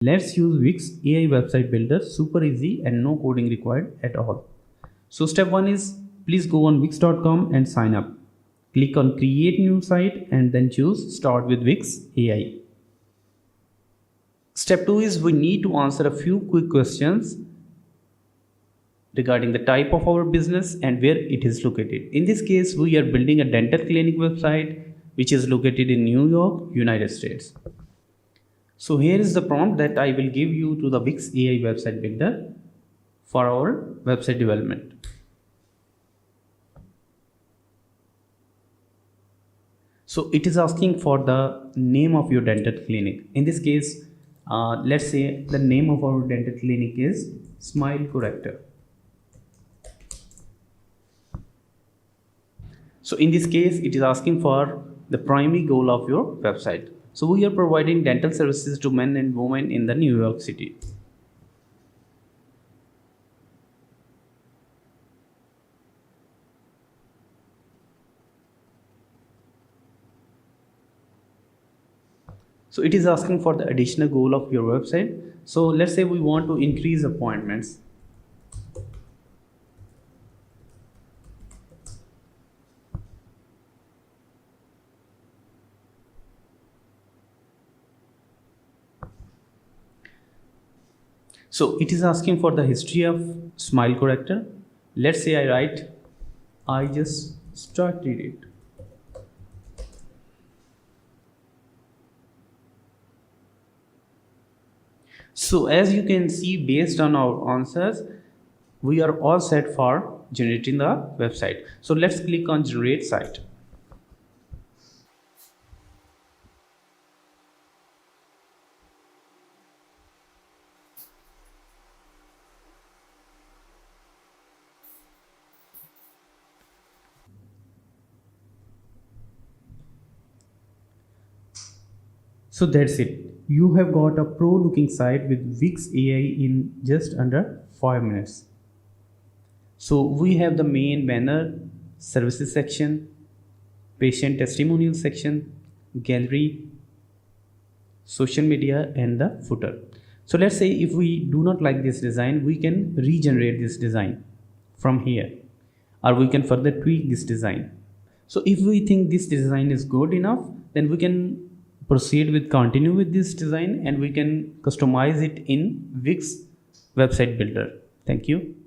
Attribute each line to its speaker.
Speaker 1: Let's use Wix AI website builder, super easy and no coding required at all. So step 1 is please go on wix.com and sign up. Click on create new site and then choose start with Wix AI. Step 2 is we need to answer a few quick questions regarding the type of our business and where it is located. In this case, we are building a dental clinic website which is located in New York, United States. So here is the prompt that I will give you to the Wix AI website builder for our website development. So it is asking for the name of your dental clinic. In this case, let's say the name of our dental clinic is Smile Corrector. So in this case, it is asking for the primary goal of your website. So we are providing dental services to men and women in the New York City. So it is asking for the additional goal of your website. So let's say we want to increase appointments. So it is asking for the history of Smile Corrector. Let's say I write, I just started it. So as you can see, based on our answers, we are all set for generating the website. So let's click on generate site. So that's it. You have got a pro looking site with Wix AI in just under 5 minutes. So we have the main banner, services section, patient testimonial section, gallery, social media and the footer. So let's say if we do not like this design, we can regenerate this design from here, or we can further tweak this design. So if we think this design is good enough, then we can proceed with continue with this design and we can customize it in Wix website builder. Thank you.